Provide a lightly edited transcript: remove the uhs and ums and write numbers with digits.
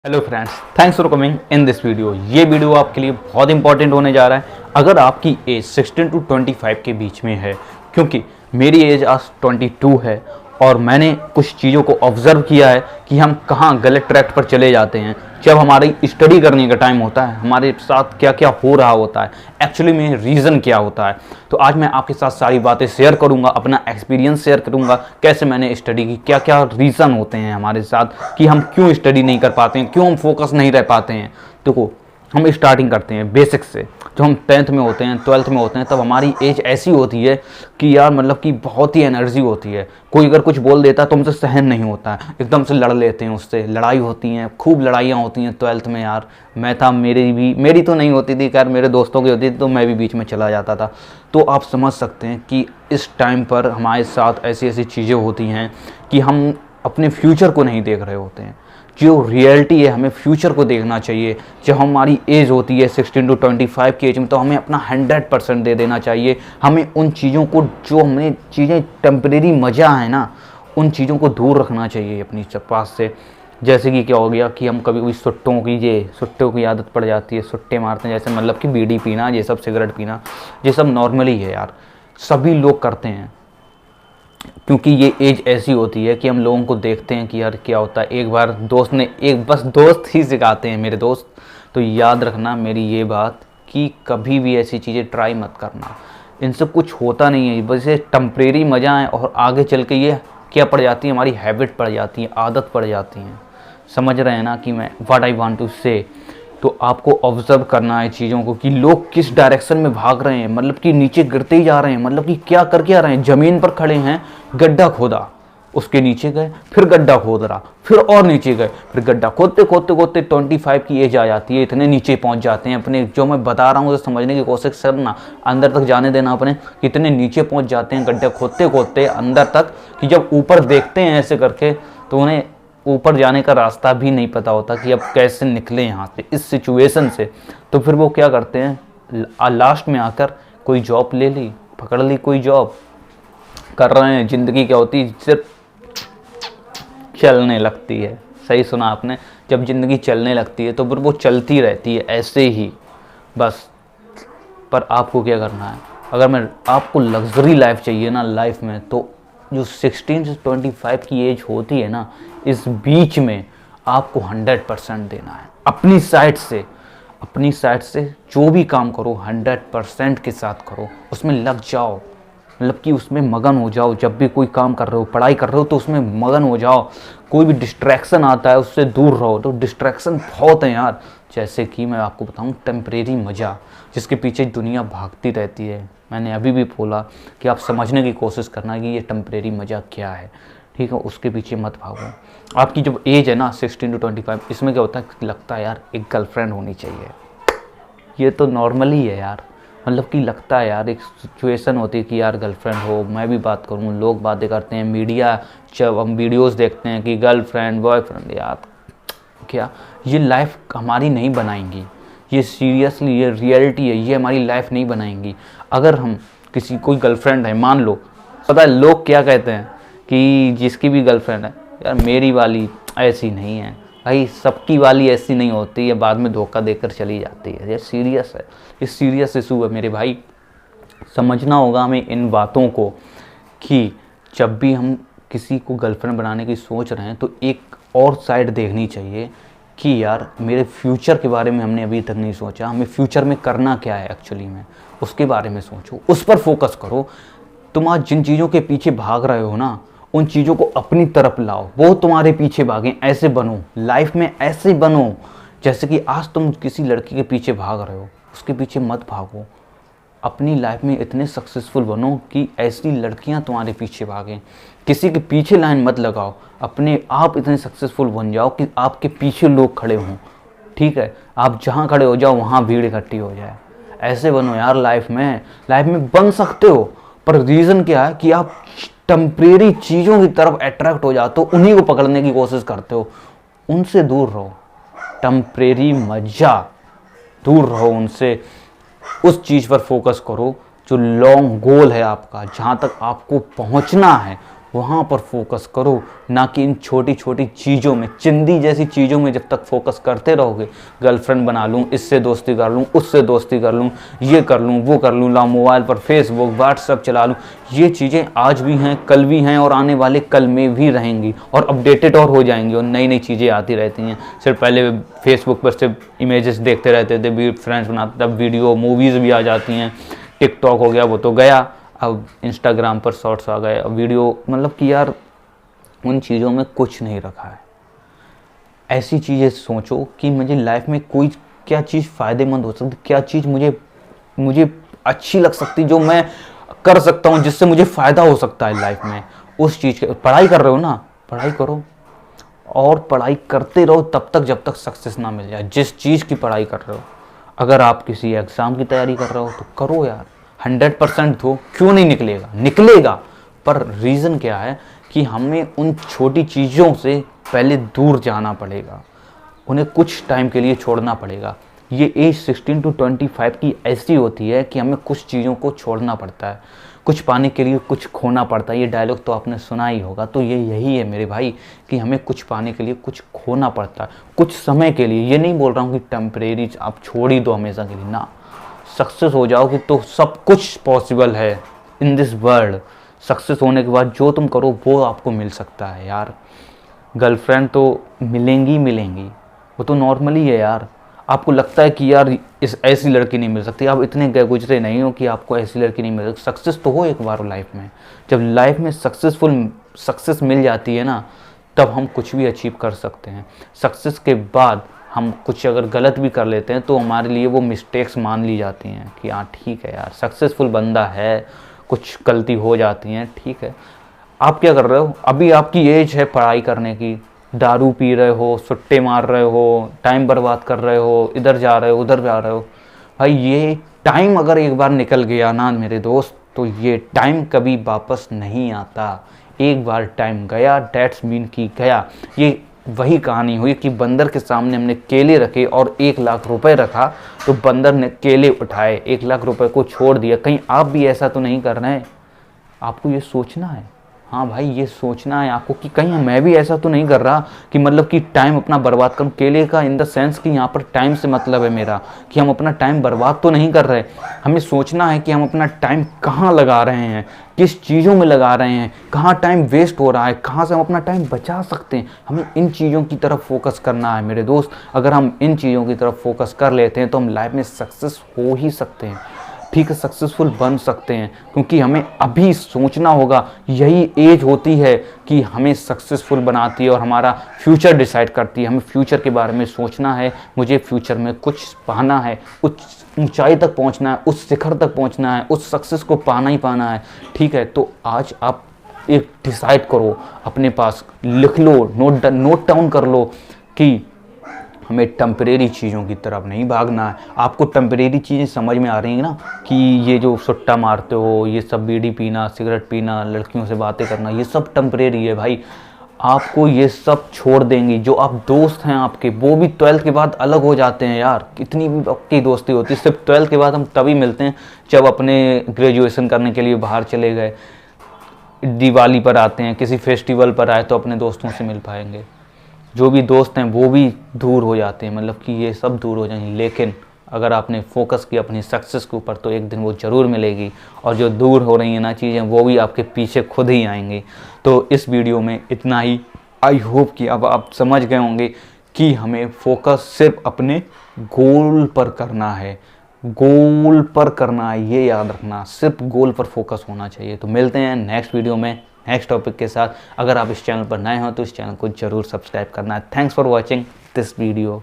Hello friends, thanks for coming in this video. ये video आपके लिए बहुत इंपॉर्टेंट होने जा रहा है अगर आपकी एज 16 टू 25 के बीच में है, क्योंकि मेरी एज आज 22 है और मैंने कुछ चीज़ों को ऑब्जर्व किया है कि हम कहाँ गलत ट्रैक पर चले जाते हैं। जब हमारी स्टडी करने का टाइम होता है हमारे साथ क्या क्या हो रहा होता है, एक्चुअली में रीज़न क्या होता है। तो आज मैं आपके साथ सारी बातें शेयर करूंगा, अपना एक्सपीरियंस शेयर करूंगा, कैसे मैंने स्टडी की, क्या क्या रीज़न होते हैं हमारे साथ कि हम क्यों स्टडी नहीं कर पाते हैं, क्यों हम फोकस नहीं रह पाते हैं। देखो, हम स्टार्टिंग करते हैं बेसिक से। जब हम 10th में होते हैं, 12th में होते हैं, तब हमारी एज ऐसी होती है कि यार मतलब कि बहुत ही एनर्जी होती है। कोई अगर कुछ बोल देता है तो हमसे सहन नहीं होता है, एकदम से लड़ लेते हैं उससे। लड़ाई होती हैं, खूब लड़ाइयाँ होती हैं 12th में। यार मैं था, मेरी तो नहीं होती थी, खैर मेरे दोस्तों की होती थी तो मैं भी बीच में चला जाता था। तो आप समझ सकते हैं कि इस टाइम पर हमारे साथ ऐसी ऐसी चीज़ें होती हैं कि हम अपने फ्यूचर को नहीं देख रहे होते हैं। जो रियलिटी है, हमें फ्यूचर को देखना चाहिए। जब हमारी एज होती है 16 टू 25 की एज में, तो हमें अपना 100% दे देना चाहिए। हमें उन चीज़ों को, जो हमें चीज़ें टेम्परेरी मज़ा है ना, उन चीज़ों को दूर रखना चाहिए अपनी पास से। जैसे कि क्या हो गया कि हम कभी कभी सुट्टों की आदत पड़ जाती है, सुट्टे मारते हैं, जैसे मतलब कि बीड़ी पीना, ये सब सिगरेट पीना, ये सब नॉर्मली है यार, सभी लोग करते हैं। क्योंकि ये एज ऐसी होती है कि हम लोगों को देखते हैं कि यार क्या होता है। एक बार दोस्त ही सिखाते हैं मेरे दोस्त। तो याद रखना मेरी ये बात कि कभी भी ऐसी चीज़ें ट्राई मत करना, इनसे कुछ होता नहीं है, बस ये टेम्परेरी मज़ा है और आगे चल के ये क्या पड़ जाती है, हमारी हैबिट पड़ जाती है, आदत पड़ जाती है। समझ रहे हैं ना कि मैं व्हाट आई वांट टू से। तो आपको ऑब्जर्व करना है चीज़ों को कि लोग किस डायरेक्शन में भाग रहे हैं, मतलब कि नीचे गिरते ही जा रहे हैं, मतलब कि क्या करके आ रहे हैं। ज़मीन पर खड़े हैं, गड्ढा खोदा, उसके नीचे गए, फिर गड्ढा खोद रहा, फिर और नीचे गए, फिर गड्ढा खोदते खोदते खोदते 25 की एज आ जाती है, इतने नीचे पहुंच जाते हैं। अपने जो मैं बता रहा हूँ तो समझने की कोशिश करना, अंदर तक जाने देना अपने, कितने नीचे पहुंच जाते हैं गड्ढे खोदते खोदते अंदर तक कि जब ऊपर देखते हैं ऐसे करके तो उन्हें ऊपर जाने का रास्ता भी नहीं पता होता कि अब कैसे निकले यहाँ से, इस सिचुएशन से। तो फिर वो क्या करते हैं, लास्ट में आकर कोई जॉब ले ली, पकड़ ली, कोई जॉब कर रहे हैं। ज़िंदगी क्या होती है, सिर्फ चलने लगती है। सही सुना आपने, जब ज़िंदगी चलने लगती है तो फिर वो चलती रहती है ऐसे ही बस। पर आपको क्या करना है, अगर आपको लग्जरी लाइफ चाहिए ना लाइफ में, तो जो 16 से 25 की एज होती है ना, इस बीच में आपको 100% देना है अपनी साइड से। जो भी काम करो 100% के साथ करो, उसमें लग जाओ, मतलब कि उसमें मगन हो जाओ। जब भी कोई काम कर रहे हो, पढ़ाई कर रहे हो, तो उसमें मगन हो जाओ। कोई भी डिस्ट्रैक्शन आता है उससे दूर रहो। तो डिस्ट्रैक्शन बहुत है यार, जैसे कि मैं आपको बताऊं, टेम्परेरी मज़ा जिसके पीछे दुनिया भागती रहती है। मैंने अभी भी बोला कि आप समझने की कोशिश करना कि ये टेम्परेरी मज़ा क्या है, ठीक है, उसके पीछे मत भागो। आपकी जो एज है ना 16 टू 25, इसमें क्या होता है, लगता है यार एक गर्लफ्रेंड होनी चाहिए। ये तो नॉर्मली है यार, मतलब कि लगता है यार, एक सिचुएशन होती है कि यार गर्लफ्रेंड हो, मैं भी बात करूँ, लोग बातें करते हैं, मीडिया, जब हम वीडियोस देखते हैं कि गर्लफ्रेंड बॉयफ्रेंड, यार क्या ये लाइफ हमारी नहीं बनाएंगी। ये सीरियसली, ये रियलिटी है, ये हमारी लाइफ नहीं बनाएंगी। अगर हम कोई गर्लफ्रेंड है, मान लो, पता है लोग क्या कहते हैं कि जिसकी भी गर्लफ्रेंड है, यार मेरी वाली ऐसी नहीं है। भाई सबकी वाली ऐसी नहीं होती है, बाद में धोखा देकर चली जाती है। ये सीरियस है, ये सीरियस इशू है मेरे भाई। समझना होगा हमें इन बातों को कि जब भी हम किसी को गर्लफ्रेंड बनाने की सोच रहे हैं तो एक और साइड देखनी चाहिए कि यार मेरे फ्यूचर के बारे में हमने अभी तक नहीं सोचा, हमें फ्यूचर में करना क्या है एक्चुअली में, उसके बारे में सोचो, उस पर फोकस करो। तुम आज जिन चीज़ों के पीछे भाग रहे हो ना, उन चीज़ों को अपनी तरफ लाओ, वो तुम्हारे पीछे भागें। ऐसे बनो लाइफ में, ऐसे बनो जैसे कि आज तुम किसी लड़की के पीछे भाग रहे हो, उसके पीछे मत भागो। अपनी लाइफ में इतने सक्सेसफुल बनो कि ऐसी लड़कियां तुम्हारे पीछे भागें। किसी के पीछे लाइन मत लगाओ, अपने आप इतने सक्सेसफुल बन जाओ कि आपके पीछे लोग खड़े हों, ठीक है। आप जहाँ खड़े हो जाओ वहाँ भीड़ इकट्ठी हो जाए। ऐसे बनो यार लाइफ में बन सकते हो। पर रीज़न क्या है कि आप टेम्परेरी चीज़ों की तरफ अट्रैक्ट हो जाते हो, उन्हीं को पकड़ने की कोशिश करते हो। उनसे दूर रहो, टेम्परेरी मज़ा, दूर रहो उनसे। उस चीज़ पर फोकस करो जो लॉन्ग गोल है आपका, जहाँ तक आपको पहुँचना है, वहाँ पर फोकस करो, ना कि इन छोटी छोटी चीज़ों में, चिंदी जैसी चीज़ों में जब तक फोकस करते रहोगे, गर्लफ्रेंड बना लूँ, इससे दोस्ती कर लूँ, उससे दोस्ती कर लूँ, ये कर लूँ, वो कर लूँ, ला मोबाइल पर फेसबुक व्हाट्सएप चला लूँ, ये चीज़ें आज भी हैं, कल भी हैं और आने वाले कल में भी रहेंगी और अपडेटेड और हो जाएंगी और नई नई चीज़ें आती रहती हैं। सिर्फ पहले फेसबुक पर सिर्फ इमेजेस देखते रहते थे, भी फ्रेंड्स बनाते, तब वीडियो मूवीज़ भी आ जाती हैं, टिकटॉक हो गया, वो तो गया, अब इंस्टाग्राम पर शॉर्ट्स आ गए, अब वीडियो, मतलब कि यार उन चीज़ों में कुछ नहीं रखा है। ऐसी चीज़ें सोचो कि मुझे लाइफ में कोई क्या चीज़ फ़ायदेमंद हो सकती, क्या चीज़ मुझे अच्छी लग सकती, जो मैं कर सकता हूँ, जिससे मुझे फ़ायदा हो सकता है लाइफ में। उस चीज़ के, पढ़ाई कर रहे हो ना, पढ़ाई करो और पढ़ाई करते रहो तब तक जब तक सक्सेस ना मिल जाए। जिस चीज़ की पढ़ाई कर रहे हो, अगर आप किसी एग्ज़ाम की तैयारी कर रहे हो तो करो यार, 100% दो, क्यों नहीं निकलेगा, निकलेगा। पर रीज़न क्या है कि हमें उन छोटी चीज़ों से पहले दूर जाना पड़ेगा, उन्हें कुछ टाइम के लिए छोड़ना पड़ेगा। ये एज 16 to 25 की ऐसी होती है कि हमें कुछ चीज़ों को छोड़ना पड़ता है, कुछ पाने के लिए कुछ खोना पड़ता है। ये डायलॉग तो आपने सुना ही होगा। तो ये यही है मेरे भाई कि हमें कुछ पाने के लिए कुछ खोना पड़ता है, कुछ समय के लिए। ये नहीं बोल रहा हूँ कि टेम्परेरी आप छोड़ ही दो हमेशा के लिए, ना। सक्सेस हो जाओगे तो सब कुछ पॉसिबल है इन दिस वर्ल्ड। सक्सेस होने के बाद जो तुम करो वो आपको मिल सकता है यार। गर्लफ्रेंड तो मिलेंगी, वो तो नॉर्मली है यार। आपको लगता है कि यार इस ऐसी लड़की नहीं मिल सकती, आप इतने गए गुजरे नहीं हो कि आपको ऐसी लड़की नहीं मिल सकती। सक्सेस तो हो एक बार लाइफ में। जब लाइफ में सक्सेस मिल जाती है ना, तब हम कुछ भी अचीव कर सकते हैं। सक्सेस के बाद हम कुछ अगर गलत भी कर लेते हैं तो हमारे लिए वो मिस्टेक्स मान ली जाती हैं कि हाँ ठीक है यार, सक्सेसफुल बंदा है, कुछ गलती हो जाती हैं, ठीक है। आप क्या कर रहे हो? अभी आपकी एज है पढ़ाई करने की, दारू पी रहे हो, सुट्टे मार रहे हो, टाइम बर्बाद कर रहे हो, इधर जा रहे हो, उधर जा रहे हो। भाई ये टाइम अगर एक बार निकल गया ना मेरे दोस्त, तो ये टाइम कभी वापस नहीं आता। एक बार टाइम गया, डेट्स मीन की गया। ये वही कहानी हुई कि बंदर के सामने हमने केले रखे और 1 लाख रुपए रखा, तो बंदर ने केले उठाए, 1 लाख रुपए को छोड़ दिया। कहीं आप भी ऐसा तो नहीं कर रहे हैं? आपको ये सोचना है। हाँ भाई, ये सोचना है आपको कि कहीं मैं भी ऐसा तो नहीं कर रहा कि मतलब कि टाइम अपना बर्बाद करूँ। केले का इन द सेंस कि यहाँ पर टाइम से मतलब है मेरा कि हम अपना टाइम बर्बाद तो नहीं कर रहे। हमें सोचना है कि हम अपना टाइम कहाँ लगा रहे हैं, किस चीज़ों में लगा रहे हैं, कहाँ टाइम वेस्ट हो रहा है, कहाँ से हम अपना टाइम बचा सकते हैं। हमें इन चीज़ों की तरफ फोकस करना है मेरे दोस्त। अगर हम इन चीज़ों की तरफ फोकस कर लेते हैं तो हम लाइफ में सक्सेस हो ही सकते हैं, ठीक है, सक्सेसफुल बन सकते हैं। क्योंकि हमें अभी सोचना होगा। यही एज होती है कि हमें सक्सेसफुल बनाती है और हमारा फ्यूचर डिसाइड करती है। हमें फ्यूचर के बारे में सोचना है, मुझे फ्यूचर में कुछ पाना है, कुछ ऊंचाई तक पहुंचना है, उस शिखर तक पहुंचना है, उस सक्सेस को पाना ही पाना है, ठीक है। तो आज आप एक डिसाइड करो, अपने पास लिख लो, नोट डाउन कर लो कि हमें टेम्परेरी चीज़ों की तरफ नहीं भागना है। आपको टेम्परेरी चीज़ें समझ में आ रही हैं ना, कि ये जो सुट्टा मारते हो, ये सब बीड़ी पीना, सिगरेट पीना, लड़कियों से बातें करना, ये सब टेम्परेरी है भाई। आपको ये सब छोड़ देंगी। जो आप दोस्त हैं आपके, वो भी 12th के बाद अलग हो जाते हैं यार। कितनी भी आपकी दोस्ती होती है, सिर्फ 12th के बाद हम तभी मिलते हैं जब अपने ग्रेजुएशन करने के लिए बाहर चले गए, दिवाली पर आते हैं, किसी फेस्टिवल पर आए तो अपने दोस्तों से मिल पाएंगे। जो भी दोस्त हैं वो भी दूर हो जाते हैं, मतलब कि ये सब दूर हो जाएंगे। लेकिन अगर आपने फोकस किया अपनी सक्सेस के ऊपर तो एक दिन वो ज़रूर मिलेगी। और जो दूर हो रही हैं ना चीज़ें, वो भी आपके पीछे खुद ही आएंगी। तो इस वीडियो में इतना ही। आई होप कि अब आप समझ गए होंगे कि हमें फोकस सिर्फ अपने गोल पर करना है, गोल पर करना है, ये याद रखना, सिर्फ गोल पर फोकस होना चाहिए। तो मिलते हैं नेक्स्ट वीडियो में नेक्स्ट टॉपिक के साथ। अगर आप इस चैनल पर नए हो तो इस चैनल को जरूर सब्सक्राइब करना है। Thanks for watching this video.